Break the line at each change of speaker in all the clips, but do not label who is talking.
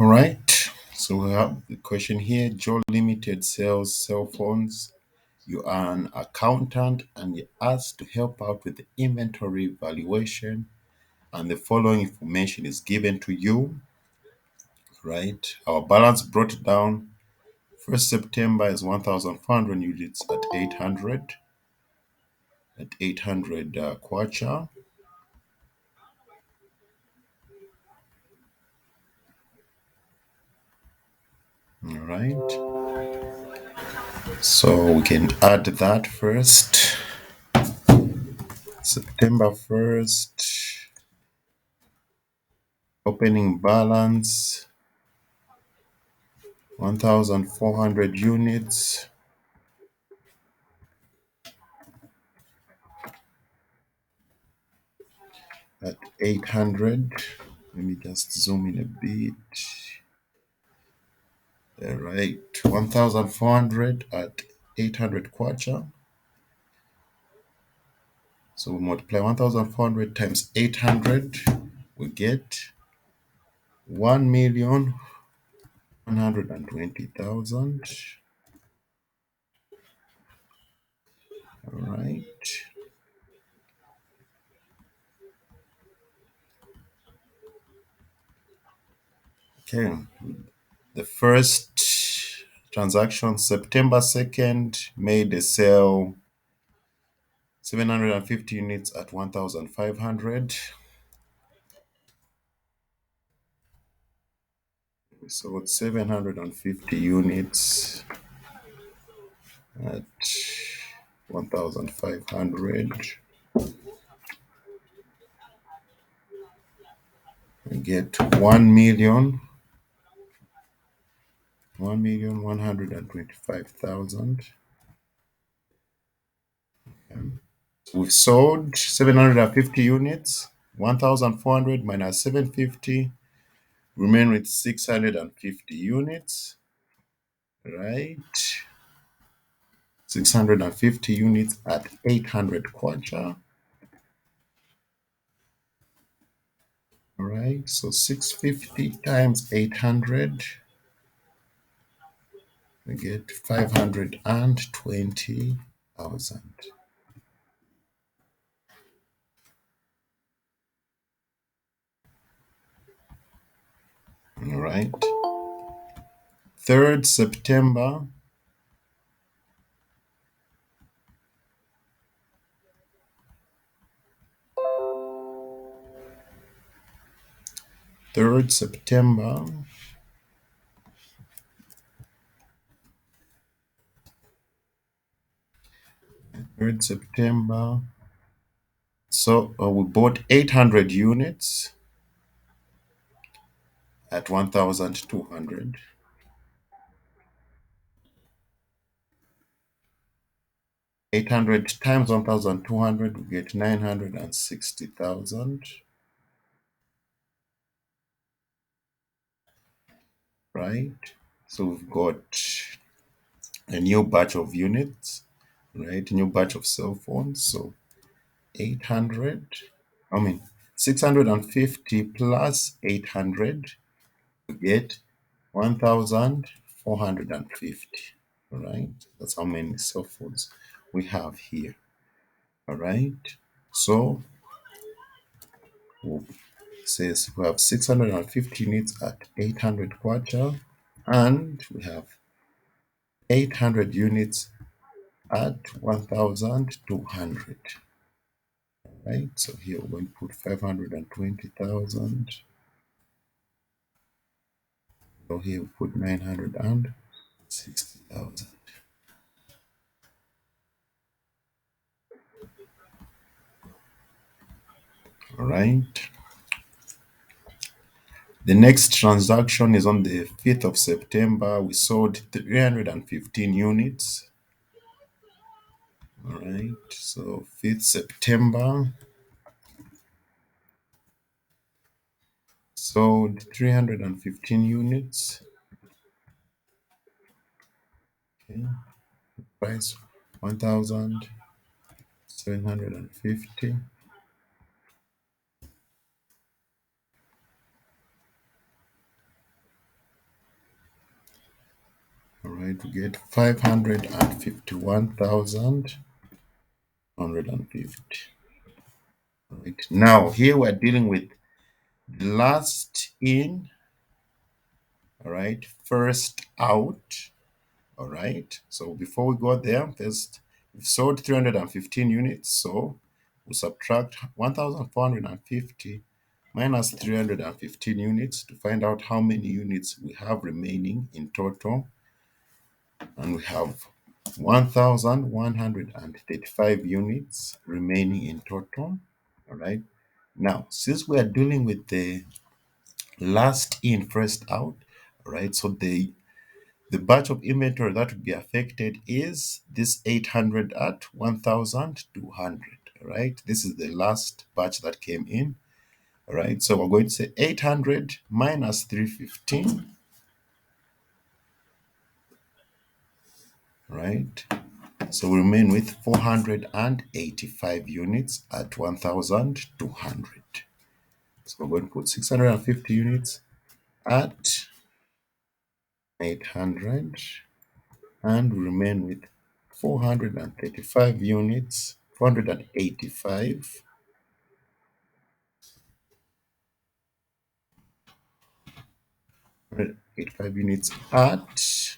All right. So we have the question here. Joe Limited sells cell phones. You are an accountant and you're asked to help out with the inventory valuation. And the following information is given to you. Right. Our balance brought down 1st September is 1,400 units at 800 kwacha. All right. So we can add that first. September 1st, opening balance 1,400 units at 800. Let me just zoom in a bit. All right, 1,400 at 800 kwacha. So we multiply 1,400 times 800, we get 1,120,000. All right. Okay. The first transaction, September 2nd, made a sale 750 units at 1,500. We sold 750 units at 1,500. We get 1,125,000. We've sold 750 units, 1,400 minus 750, remain with 650 units, right? 650 units at 800 kwacha. All right, so 650 times 800, we get 520,000. All right. 3rd September, third September, 3rd September. So we bought 800 units at 1,200. 800 times 1,200, we get 960,000. Right? So we've got a new batch of units, right? New batch of cell phones. So 800, I mean, 650 plus 800, we get 1,450. All right? That's how many cell phones we have here. All right? So we'll says we have 650 units at 800 kwacha, and we have 800 units at 1,200. Right, so here we're going to put 520,000. So here we put 960,000. All right. The next transaction is on the 5th of September. We sold 315 units. All right, so 5th September, sold 315 units. Okay, price 1,750. All right, we get 551,150. All right. Now here we're dealing with last in, all right, first out. All right. So before we go there, first we've sold 315 units. So we subtract 1,450 minus 315 units to find out how many units we have remaining in total. And we have 1,135 units remaining in total. All right. Now, since we are dealing with the last in, first out, all right, so the batch of inventory that would be affected is this 800 at 1,200. All right. This is the last batch that came in. All right. So we're going to say 800 minus 315. Right. So we remain with 485 units at 1,200. So we're going to put 650 units at 800 and we remain with 435 units, 485, 485 units at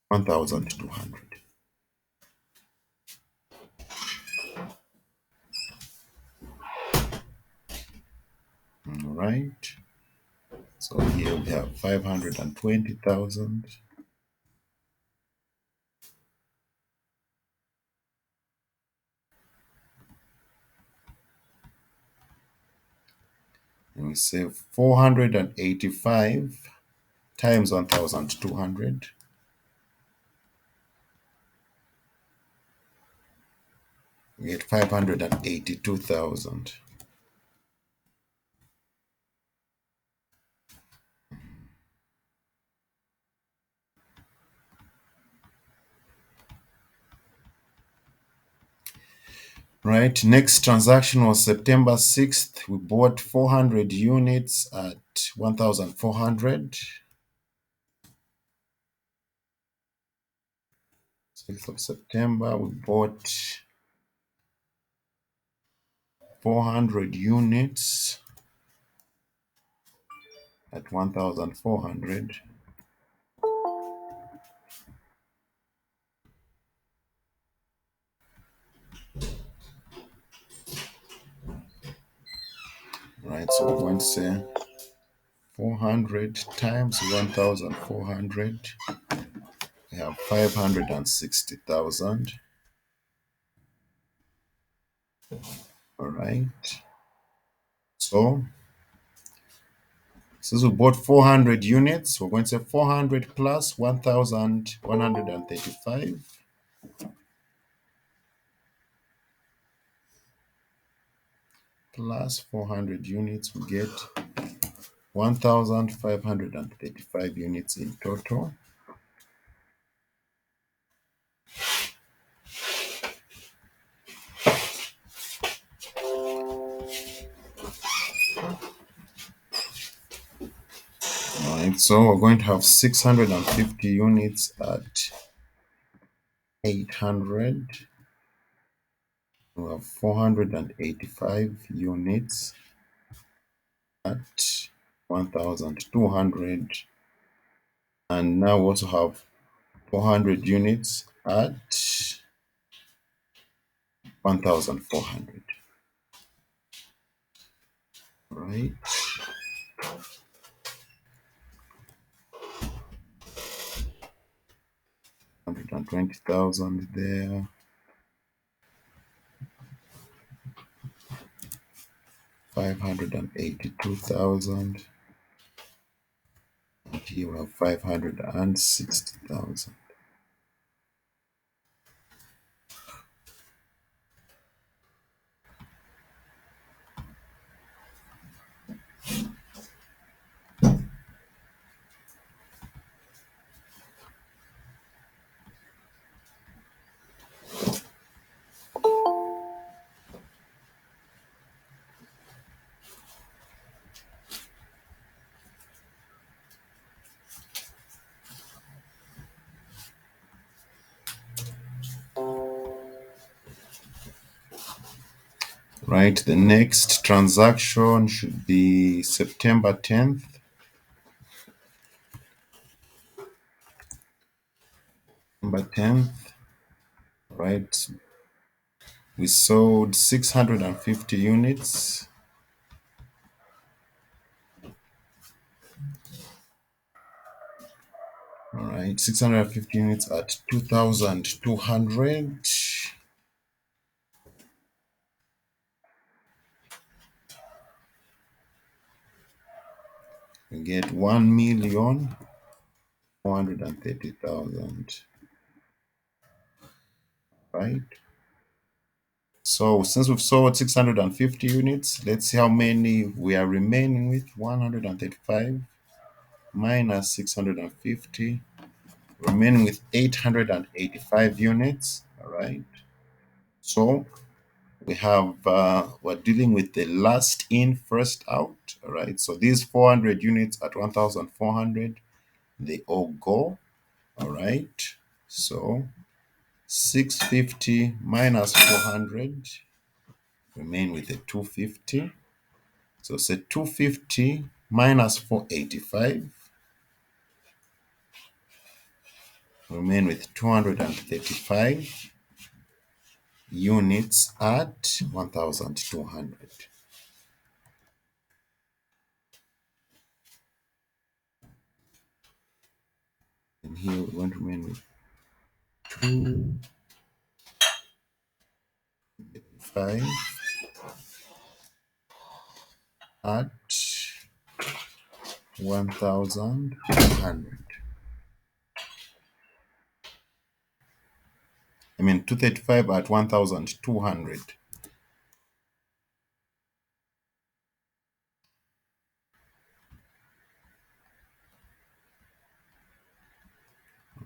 1,200. All right. So here we have 520,000. And we say 485 times 1,200. We get 582,000. Right. Next transaction was September 6th. We bought 400 units at 1,400. 6th of September, we bought 400 units at 1,400. Right. So we're going to say 400 times 1,400. We have 560,000. All right. So since we bought 400 units, we're going to say 400 plus 1,135 plus 400 units, we get 1,535 units in total. All right, so we're going to have 650 units at 800. We have 485 units at 1,200. And now we also have 400 units at 1,400. Right. 120,000 there. 582,000. And here we have 560,000. Right, the next transaction should be September 10th. September 10th, right? We sold 650 units. All right, 650 units at 2,200. We get 1,430,000, right? So since we've sold 650 units, let's see how many we are remaining with. 135 minus 650, remaining with 885 units. All right. So we have we're dealing with the last in, first out. All right. So these 400 units at 1,400, they all go. All right. So 650 minus 400, remain with the 250. So say 250 minus 485, remain with 235 units at 1,200. And here we want to remain with 235 at 1,200. I mean 235 at 1,200.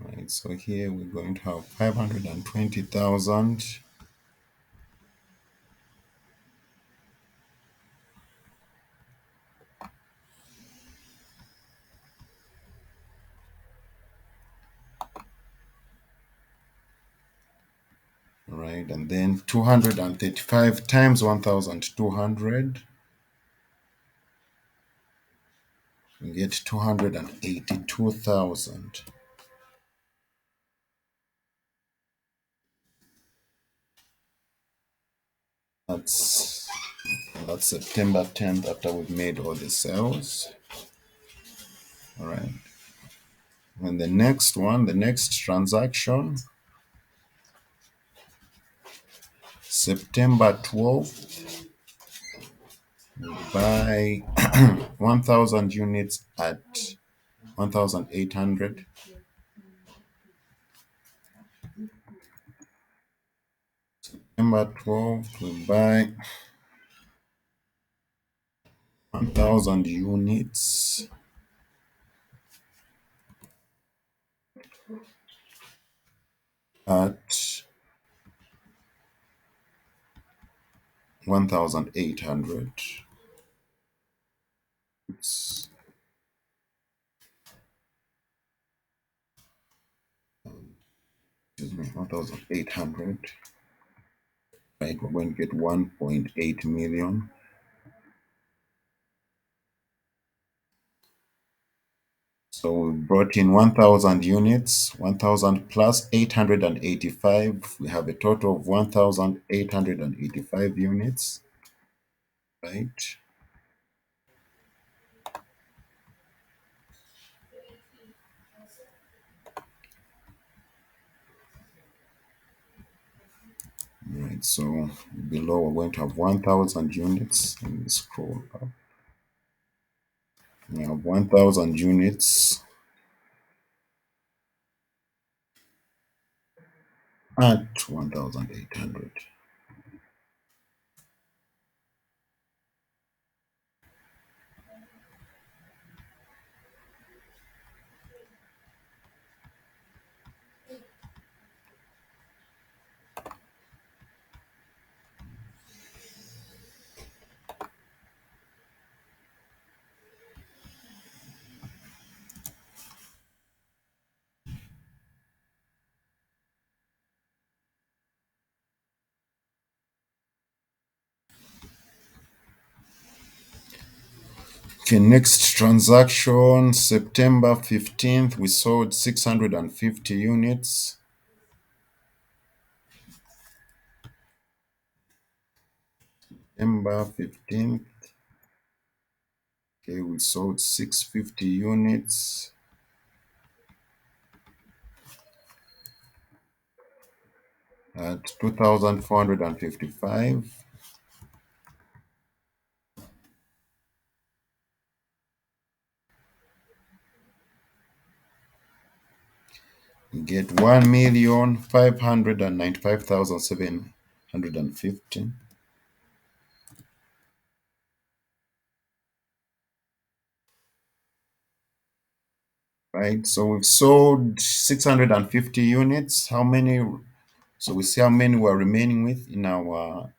Right, so here we're going to have 520,000. Right, and then 235 times 1,200, we get 282,000. That's that's September 10th after we've made all the sales. All right. And the next one, the next transaction, September 12th, we buy 1,000 units at 1,800. September 12th, we buy 1,000 units at 1,800. It's, excuse me, 1,800. Right, we're going to get 1.8 million. So we brought in 1,000 units, 1,000 plus 885. We have a total of 1,885 units, right? Right, so below we're going to have 1,000 units. Let me scroll up. We have 1,000 units at 1,800. Okay, next transaction, September 15th, we sold 650 units. September 15th, okay, we sold 650 units at 2,455. We get 1,595,750. Right, so we've sold 650 units. How many? So we see how many we're remaining with in our,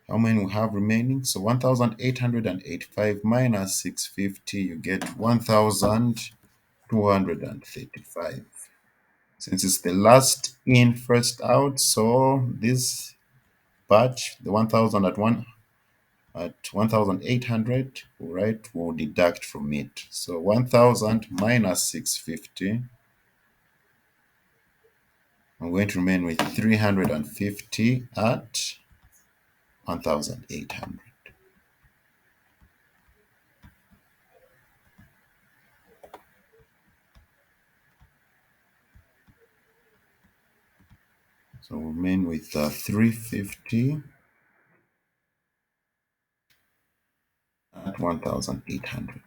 how many we have remaining. So 1,885 minus 650, you get 1,235. Since it's the last in, first out, so this batch, the 1,000 at 1,800, right, will deduct from it. So 1,000 minus 650, I'm going to remain with 350 at 1,800. So we'll remain with 350 at 1,800.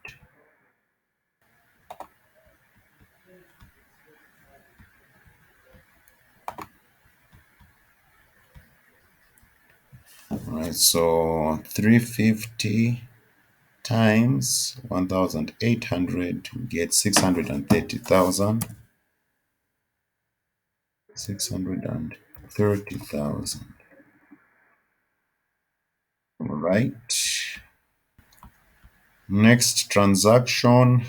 All right, so 350 times 1,800, we get 630,000. 630,000. All right. Next transaction,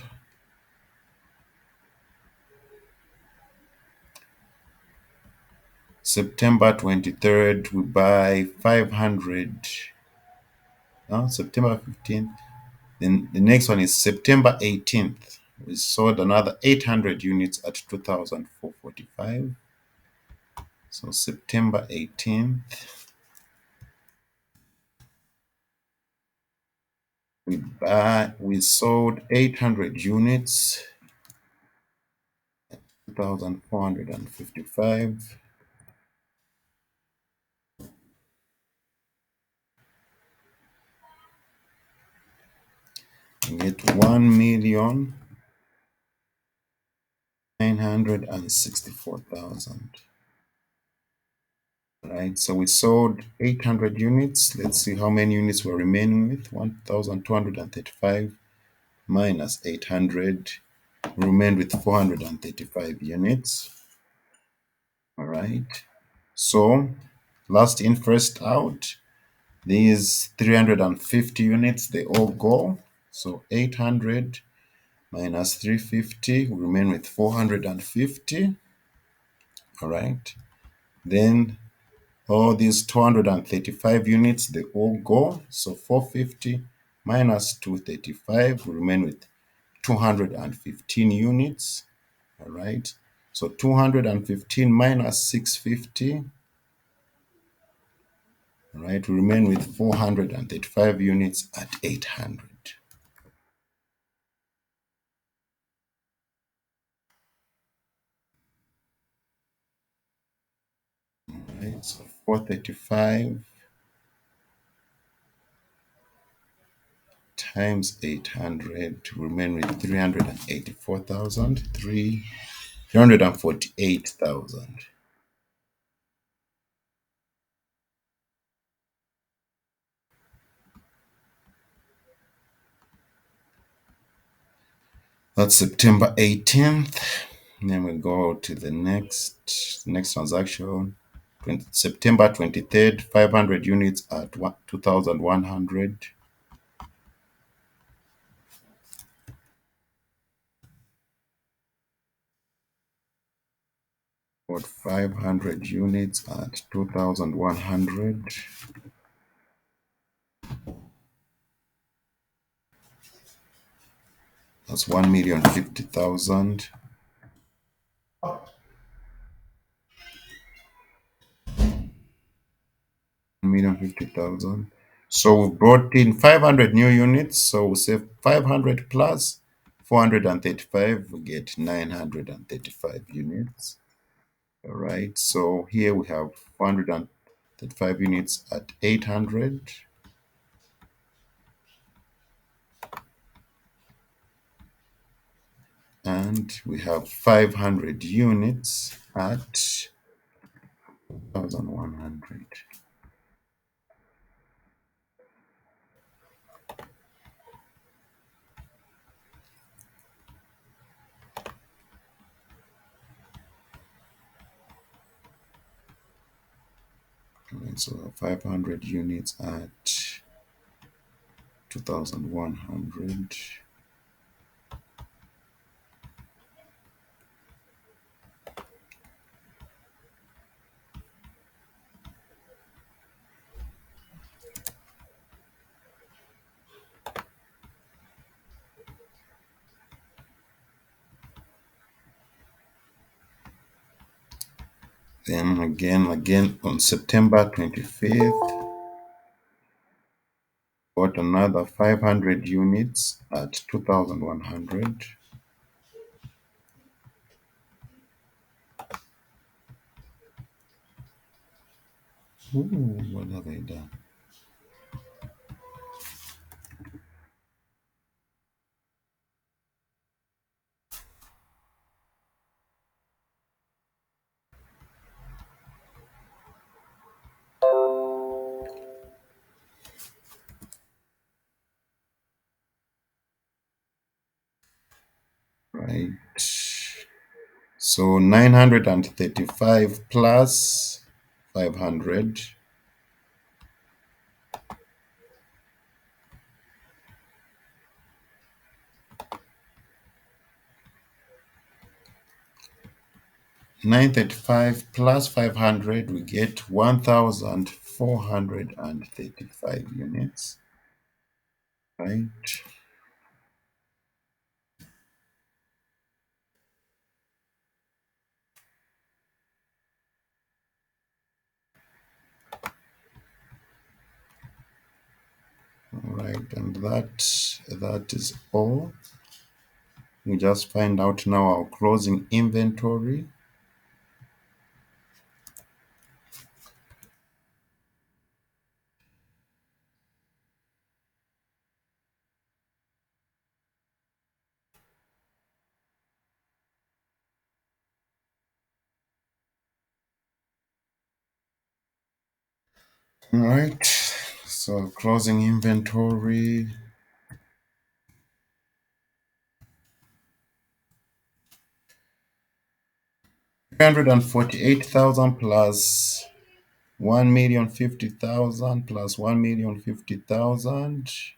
September 23rd, we buy 500. No, September 15th. Then the next one is September 18th. We sold another 800 units at 2,445. So September 18th, we sold 800 units, 2,455. We get 1,964,000. Right, so we sold 800 units. Let's see how many units we're remaining with. 1,235 minus 800. We remained with 435 units. All right. So last in, first out. These 350 units, they all go. So 800 minus 350, we remain with 450. All right. Then all these 235 units, they all go. So 450 minus 235, we remain with 215 units. All right. So 215 minus 650, all right, we remain with 435 units at 800. Right, so 435 times 800 to remain with 384,000, 348,000. That's September 18th. And then we go to the next transaction. September 23rd, 500 units at 2,100. About 500 units at 2,100. That's 1,050,000. 1,050,000. So we brought in 500 new units. So we say 500 plus 435, we get 935 units. All right. So here we have 435 units at 800. And we have 500 units at 1,100. And so 500 units at 2,100. Then again on September 25th, got another 500 units at 2,100. Ooh, what have I done? Right. So 935 plus 500. Nine 35 plus 500, we get 1,435 units. Right. All right. And that is all. We just find out now our closing inventory. All right. So closing inventory. 348,000 plus 1,050,000 plus 1,050,000.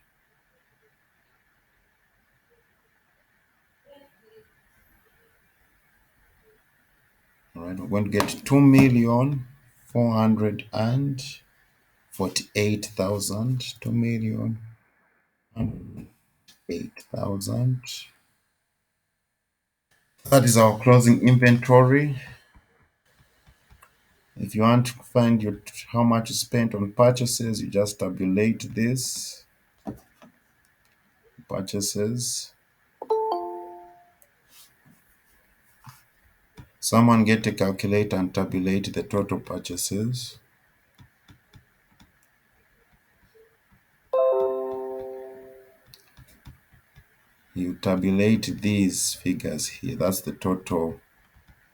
All right, we're going to get 2,448,000. 2,008,000. That is our closing inventory. If you want to find how much you spent on purchases, you just tabulate this purchases. Someone get a calculator and tabulate the total purchases. You tabulate these figures here. That's the total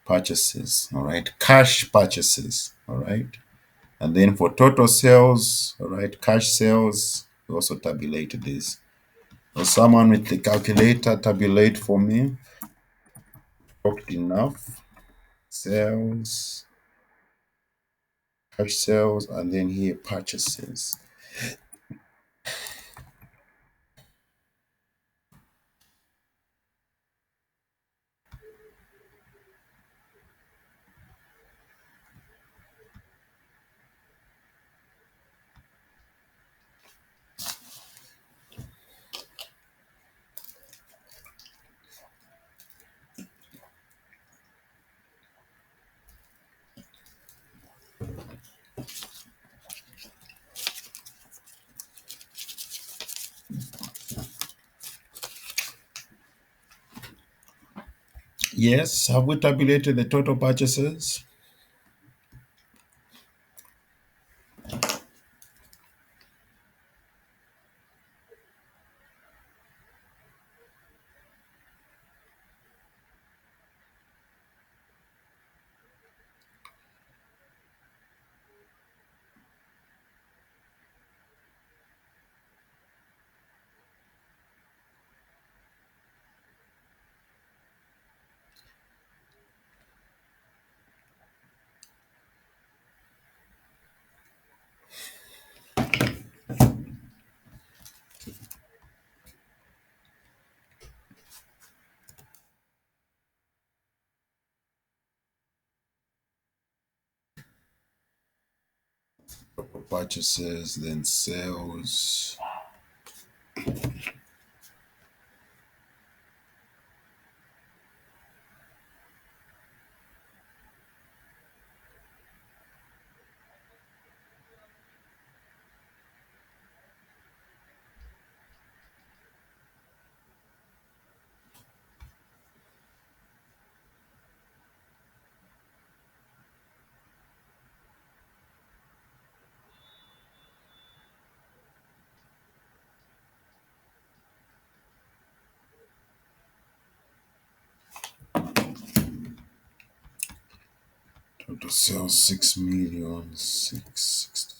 purchases. All right, cash purchases. All right, and then for total sales, all right, cash sales, you also tabulate this. So someone with the calculator tabulate for me. Talked enough. Sales, cash sales, and then here purchases. Yes, have we tabulated the total purchases? Purchases, then sales. Total sales 6 million 660.